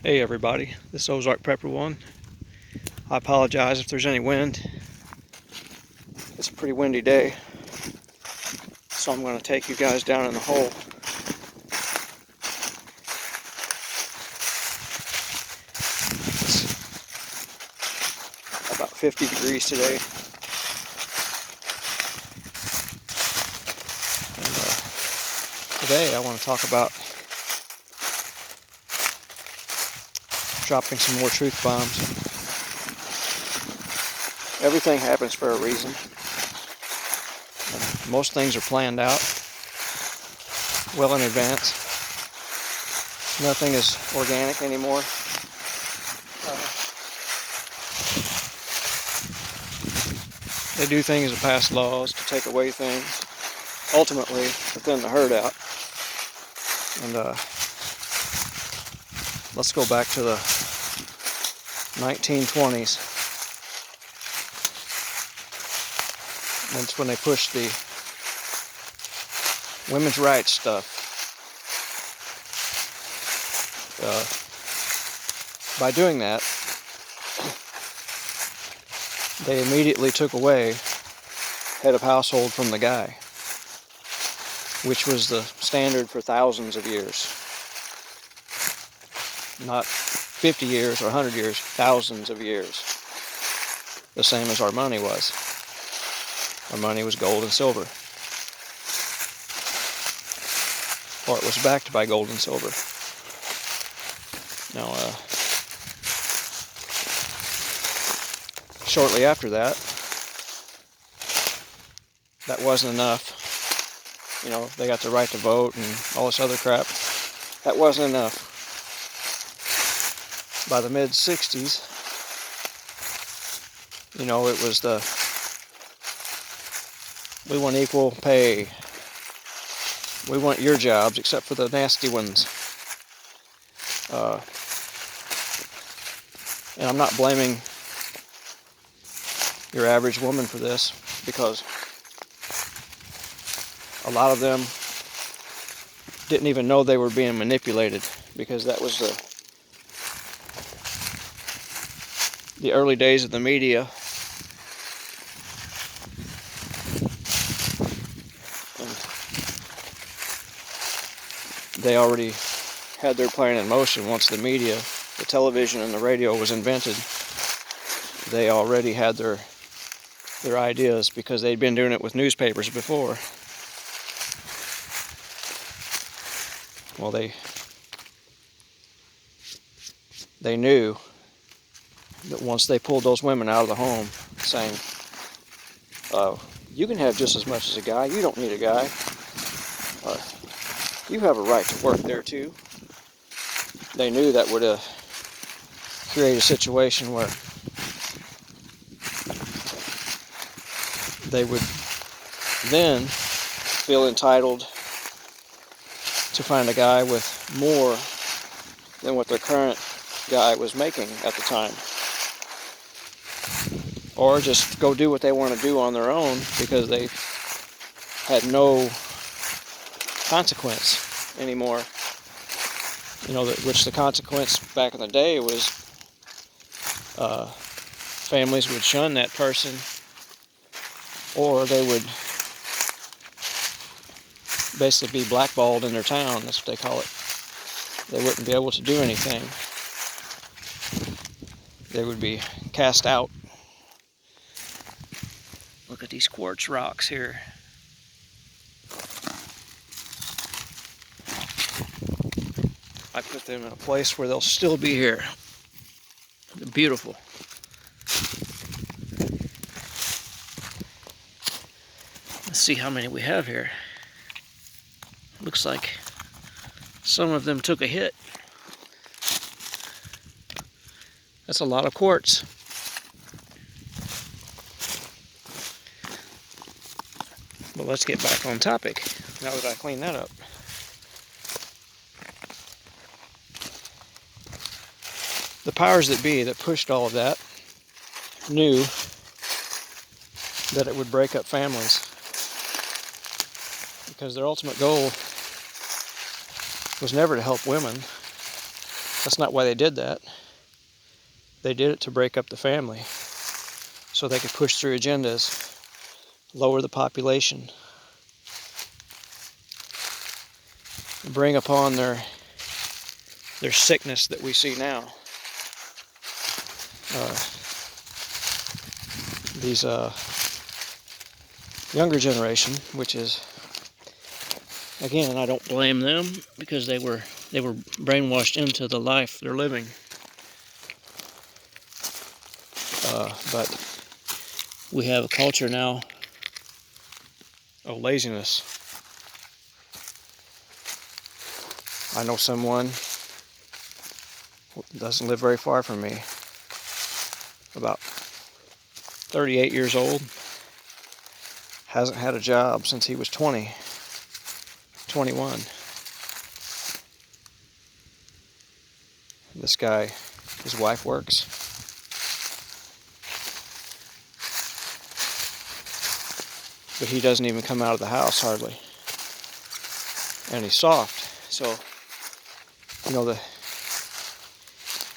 Hey everybody, this is Ozark Pepper One. I apologize if there's any wind. It's a pretty windy day, so I'm going to take you guys down in the hole. It's about 50 degrees today. And today I want to talk about dropping some more truth bombs. Everything happens for a reason. And most things are planned out well in advance. Nothing is organic anymore. They do things to pass laws to take away things, ultimately to thin the herd out. And let's go back to the 1920s. That's when they pushed the women's rights stuff. By doing that, they immediately took away head of household from the guy, which was the standard for thousands of years. Not 50 years or 100 years, thousands of years. The same as our money was. Our money was gold and silver. Or it was backed by gold and silver. Now, shortly after that, that wasn't enough. You know, they got the right to vote and all this other crap. That wasn't enough. By the mid-60s, you know, it was we want equal pay. We want your jobs, except for the nasty ones. And I'm not blaming your average woman for this, because a lot of them didn't even know they were being manipulated, because that was the early days of the media. And they already had their plan in motion. Once the media, the television and the radio was invented, they already had their ideas, because they'd been doing it with newspapers before. Well, they knew that once they pulled those women out of the home, saying, you can have just as much as a guy, you don't need a guy. You have a right to work there too. They knew that would create a situation where they would then feel entitled to find a guy with more than what their current guy was making at the time. Or just go do what they want to do on their own, because they had no consequence anymore. You know, which the consequence back in the day was families would shun that person, or they would basically be blackballed in their town. That's what they call it. They wouldn't be able to do anything. They would be cast out. Look at these quartz rocks here. I put them in a place where they'll still be here. They're beautiful. Let's see how many we have here. Looks like some of them took a hit. That's a lot of quartz. But let's get back on topic now that I cleaned that up. The powers that be that pushed all of that knew that it would break up families, because their ultimate goal was never to help women. That's not why they did that. They did it to break up the family so they could push through agendas, lower the population, bring upon their sickness that we see now. These younger generation, which is, again, I don't blame them because they were brainwashed into the life they're living. But we have a culture now of laziness. I know someone who doesn't live very far from me, about 38 years old, hasn't had a job since he was 20, 21. This guy, his wife works. But he doesn't even come out of the house hardly. And he's soft. So, you know,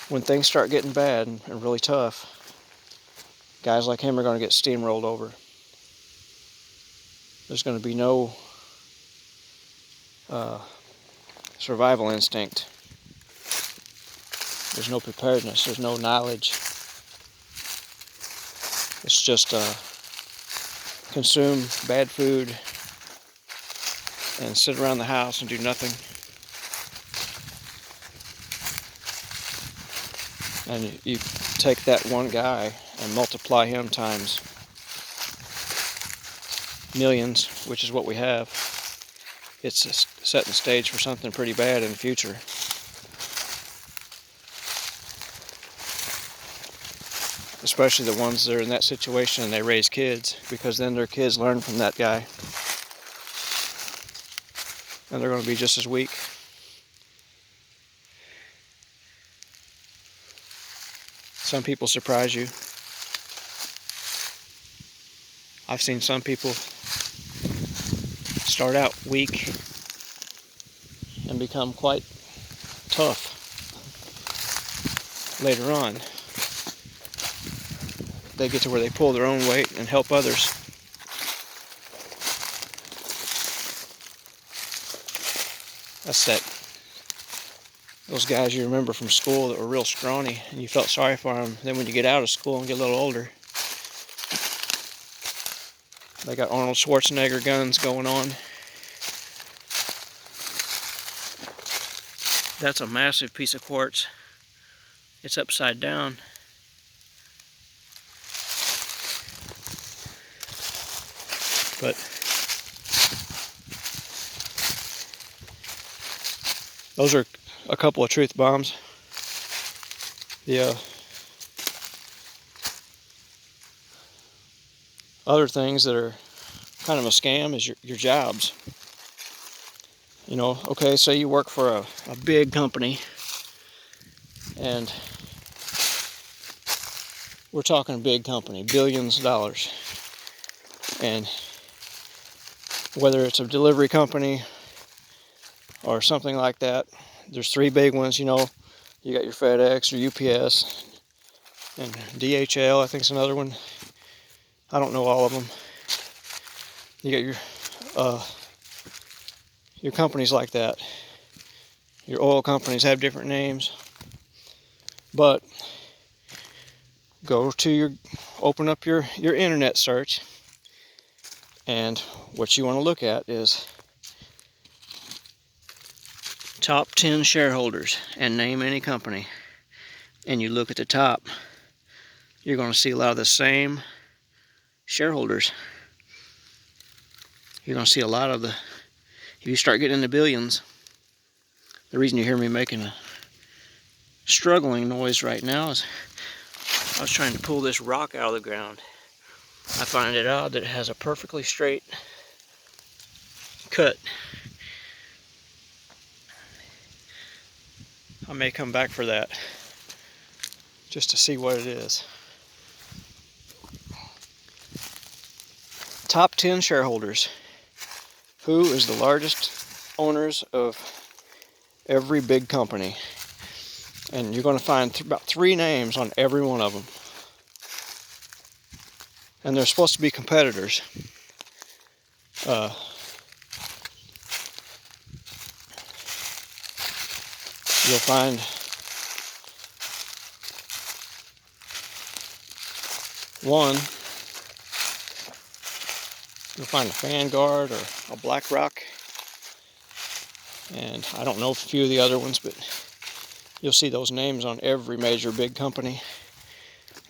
when things start getting bad and really tough, guys like him are going to get steamrolled over. There's going to be no survival instinct. There's no preparedness. There's no knowledge. It's just consume bad food and sit around the house and do nothing. And you take that one guy and multiply him times millions, which is what we have. It's setting the stage for something pretty bad in the future. Especially the ones that are in that situation and they raise kids, because then their kids learn from that guy. And they're going to be just as weak. Some people surprise you. I've seen some people start out weak and become quite tough later on. They get to where they pull their own weight and help others. That's those guys you remember from school that were real scrawny and you felt sorry for them. Then when you get out of school and get a little older, they got Arnold Schwarzenegger guns going on. That's a massive piece of quartz. It's upside down. But those are a couple of truth bombs. The other things that are kind of a scam is your jobs. You know, okay, say you work for a big company, and we're talking a big company, billions of dollars. And whether it's a delivery company or something like that, there's three big ones, you know. You got your FedEx or UPS and DHL, I think it's another one. I don't know all of them. You got your companies like that. Your oil companies have different names. But open up your internet search, and what you want to look at is top 10 shareholders and name any company. And you look at the top, you're going to see a lot of the same shareholders. You're going to see a lot of if you start getting into billions, the reason you hear me making a struggling noise right now is I was trying to pull this rock out of the ground. I find it odd that it has a perfectly straight cut. I may come back for that just to see what it is. Top 10 shareholders. Who is the largest owners of every big company? And you're going to find about 3 names on every one of them. And they're supposed to be competitors. You'll find one, you'll find a Vanguard or a BlackRock, and I don't know a few of the other ones, but you'll see those names on every major big company,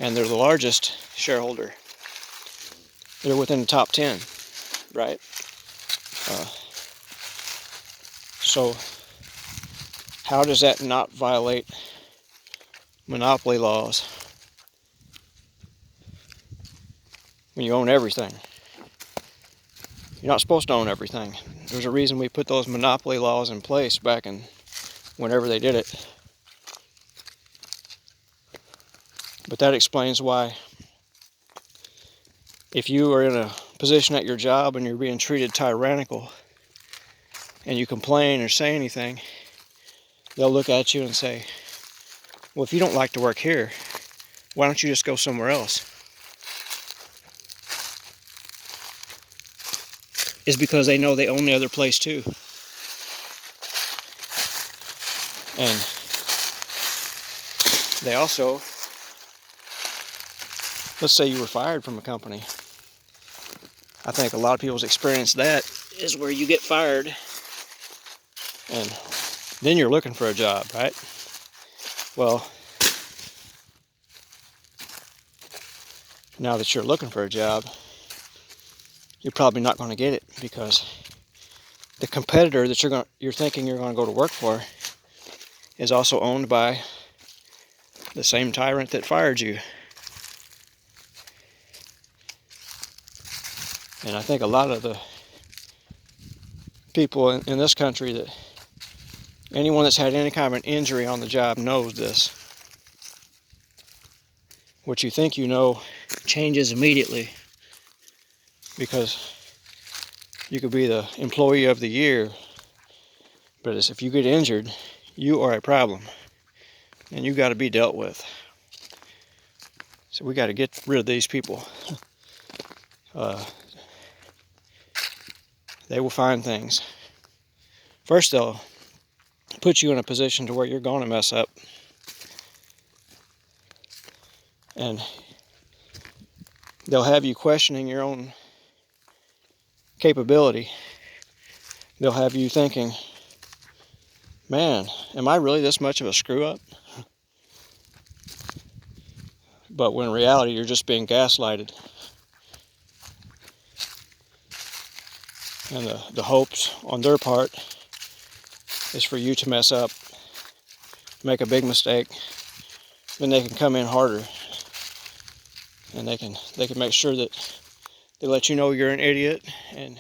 and they're the largest shareholder. They're within the top 10, right? So how does that not violate monopoly laws when you own everything? You're not supposed to own everything. There's a reason we put those monopoly laws in place back in whenever they did it. But that explains why if you are in a position at your job and you're being treated tyrannical and you complain or say anything, they'll look at you and say, well, if you don't like to work here, why don't you just go somewhere else? It's because they know they own the other place too. And they also, let's say you were fired from a company. I think a lot of people's experience that is where you get fired and then you're looking for a job, right? Well, now that you're looking for a job, you're probably not going to get it because the competitor that you're thinking you're going to go to work for is also owned by the same tyrant that fired you. And I think a lot of the people in this country, that anyone that's had any kind of an injury on the job knows this. What you think you know changes immediately, because you could be the employee of the year, but if you get injured, you are a problem and you got to be dealt with. So we got to get rid of these people. They will find things. First, they'll put you in a position to where you're going to mess up. And they'll have you questioning your own capability. They'll have you thinking, man, am I really this much of a screw up? But when in reality, you're just being gaslighted. And the hopes on their part is for you to mess up, make a big mistake, then they can come in harder. And they can make sure that they let you know you're an idiot and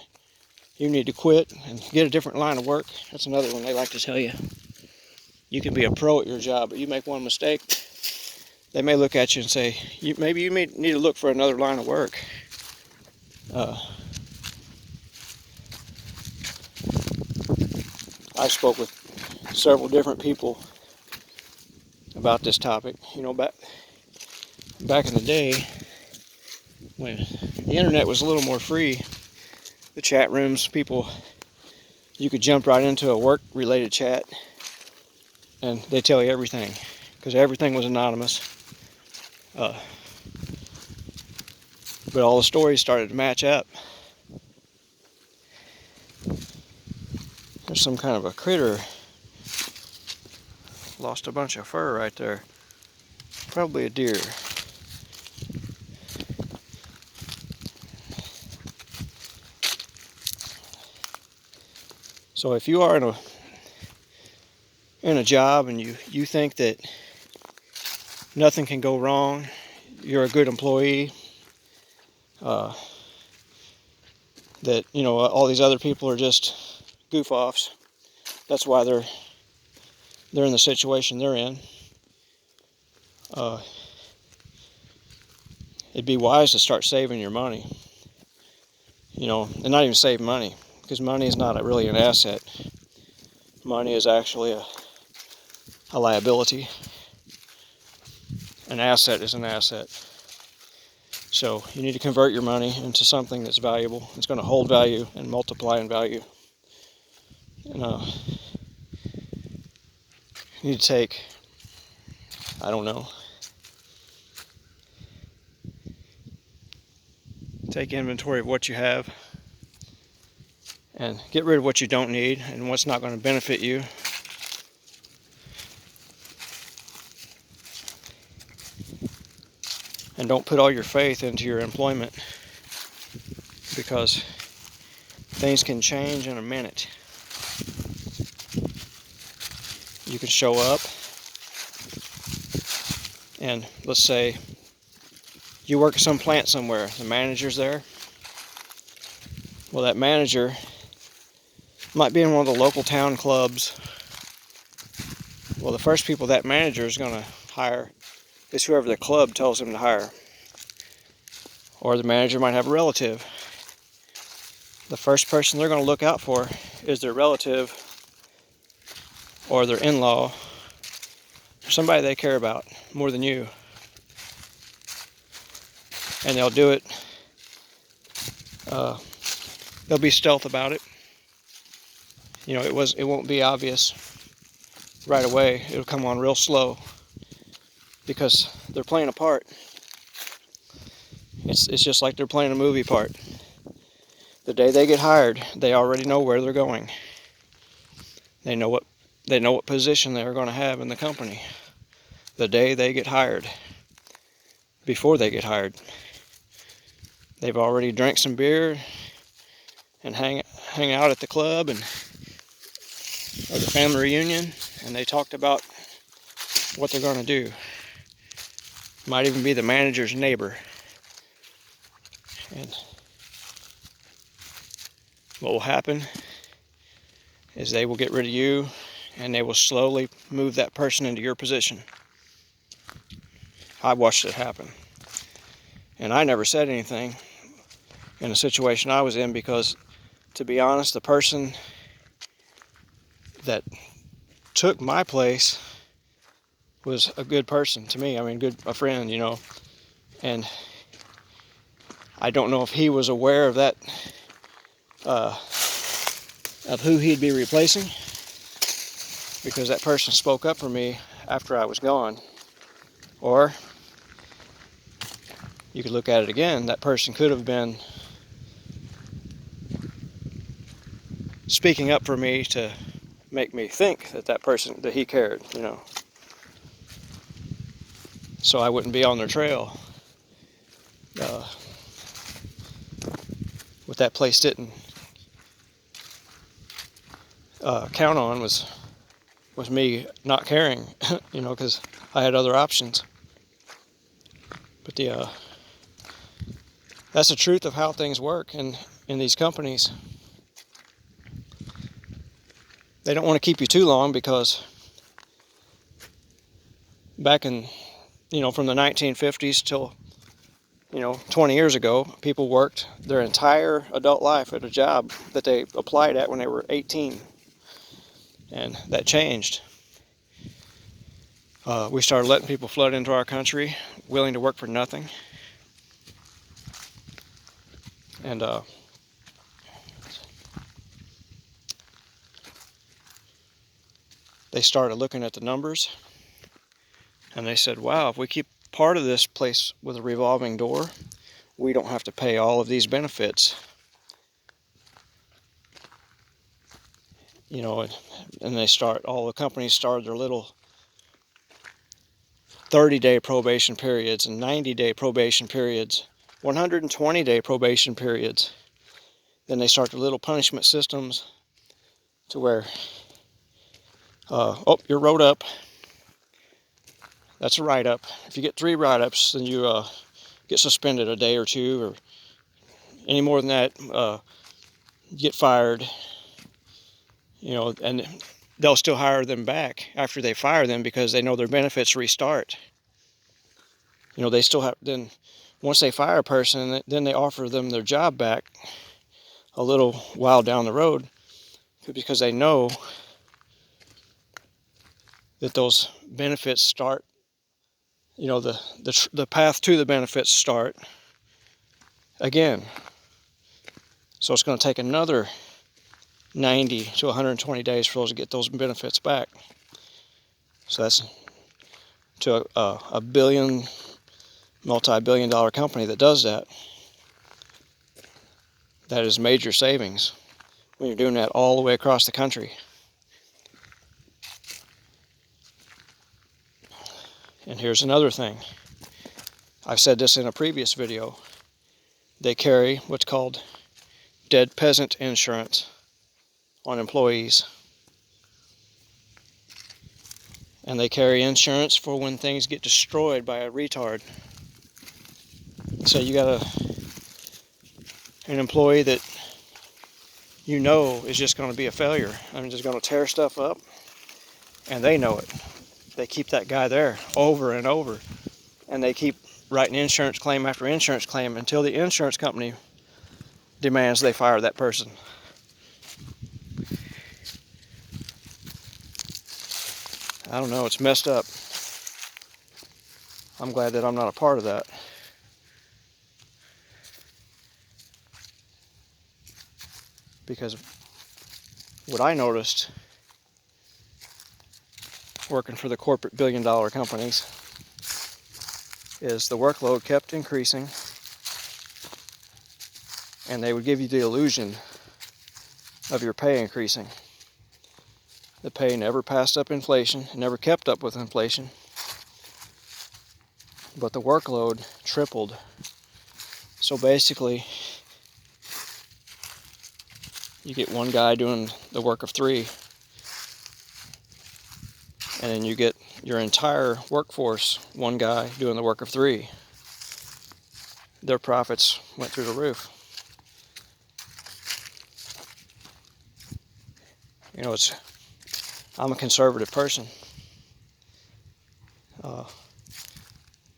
you need to quit and get a different line of work. That's another one they like to tell you. You can be a pro at your job, but you make one mistake, they may look at you and say, maybe you may need to look for another line of work. I spoke with several different people about this topic. You know, back in the day, when the internet was a little more free, the chat rooms, you could jump right into a work-related chat and they tell you everything, because everything was anonymous. But all the stories started to match up. There's some kind of a critter. Lost a bunch of fur right there. Probably a deer. So if you are in a job and you think that nothing can go wrong, you're a good employee, that all these other people are just goof-offs, that's why they're in the situation they're in, it'd be wise to start saving your money, and not even save money, because money is not really an asset. Money is actually a liability. an asset is an asset. So you need to convert your money into something that's valuable. It's going to hold value and multiply in value. And you need to take, I don't know, take inventory of what you have and get rid of what you don't need and what's not going to benefit you. And don't put all your faith into your employment, because things can change in a minute. You can show up and let's say you work at some plant somewhere, the manager's there. Well, that manager might be in one of the local town clubs. Well, the first people that manager is going to hire is whoever the club tells him to hire. Or the manager might have a relative. The first person they're going to look out for is their relative or their in-law, or somebody they care about more than you. And they'll do it, they'll be stealth about it. You know, it won't be obvious right away. It'll come on real slow because they're playing a part. It's just like they're playing a movie part. The day they get hired, they already know where they're going. They know what position they're going to have in the company. The day they get hired, before they get hired, they've already drank some beer and hang out at the club and or the family reunion, and they talked about what they're going to do. Might even be the manager's neighbor. And what will happen is they will get rid of you and they will slowly move that person into your position. I watched it happen. And I never said anything in the situation I was in because, to be honest, the person that took my place was a good person to me. I mean, a friend, you know. And I don't know if he was aware of that, of who he'd be replacing, because that person spoke up for me after I was gone. Or you could look at it again, that person could have been speaking up for me to make me think that he cared, you know, so I wouldn't be on their trail. What that place didn't count on was me not caring, you know, because I had other options. But that's the truth of how things work in these companies. They don't want to keep you too long because back in, you know, from the 1950s till, you know, 20 years ago, people worked their entire adult life at a job that they applied at when they were 18. And that changed. We started letting people flood into our country willing to work for nothing. And they started looking at the numbers and they said, wow, if we keep part of this place with a revolving door, we don't have to pay all of these benefits. You know, and all the companies started their little 30-day probation periods and 90-day probation periods, 120-day probation periods. Then they start their little punishment systems to where, oh, you're wrote up. That's a write-up. If you get 3 write-ups, then you get suspended a day or 2, or any more than that, you get fired. You know, and they'll still hire them back after they fire them because they know their benefits restart. You know, they still have, then once they fire a person, then they offer them their job back a little while down the road because they know that those benefits start you know, the path to the benefits start again. So it's going to take another 90 to 120 days for those to get those benefits back. So that's to a billion, multi-billion dollar company that does that. That is major savings when you're doing that all the way across the country. And here's another thing. I've said this in a previous video. They carry what's called dead peasant insurance on employees. And they carry insurance for when things get destroyed by a retard. So you got an employee that you know is just going to be a failure. I mean, just going to tear stuff up, and they know it. They keep that guy there over and over, and they keep writing insurance claim after insurance claim until the insurance company demands they fire that person. I don't know, it's messed up. I'm glad that I'm not a part of that. Because what I noticed working for the corporate billion-dollar companies is the workload kept increasing, and they would give you the illusion of your pay increasing. The pay never passed up inflation, never kept up with inflation, but the workload tripled. So basically, you get one guy doing the work of three, and then you get your entire workforce, one guy doing the work of three. Their profits went through the roof. You know, I'm a conservative person,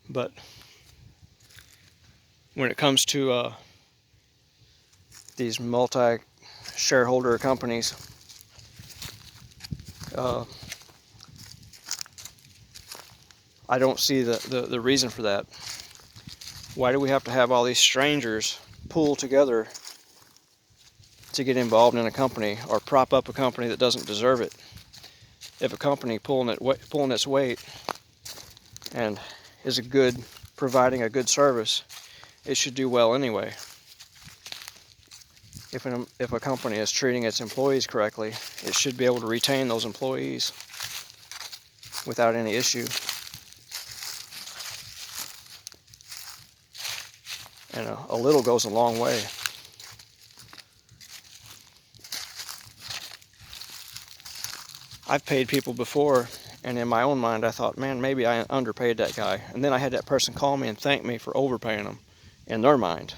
but when it comes to these multi-shareholder companies, I don't see the reason for that. Why do we have to have all these strangers pool together to get involved in a company or prop up a company that doesn't deserve it? If a company pulling its weight and is providing a good service, it should do well anyway. If a company is treating its employees correctly, it should be able to retain those employees without any issue. And a little goes a long way. I've paid people before, and in my own mind I thought, man, maybe I underpaid that guy. And then I had that person call me and thank me for overpaying them in their mind.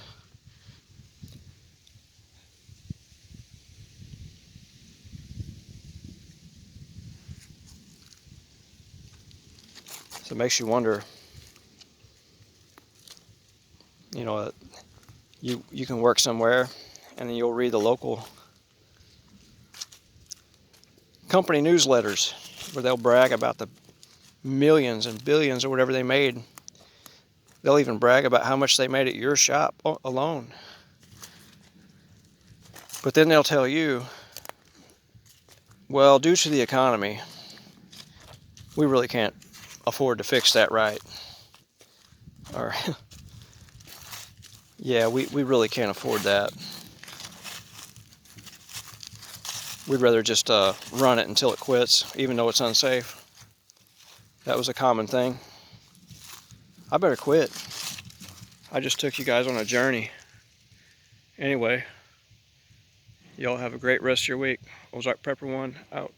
So it makes you wonder, you know, you can work somewhere and then you'll read the local company newsletters where they'll brag about the millions and billions or whatever they made. They'll even brag about how much they made at your shop alone. But then they'll tell you, well, due to the economy, we really can't afford to fix that right. Or, yeah, we really can't afford that. We'd rather just run it until it quits, even though it's unsafe. That was a common thing. I better quit. I just took you guys on a journey. Anyway, y'all have a great rest of your week. Ozark Prepper 1 out.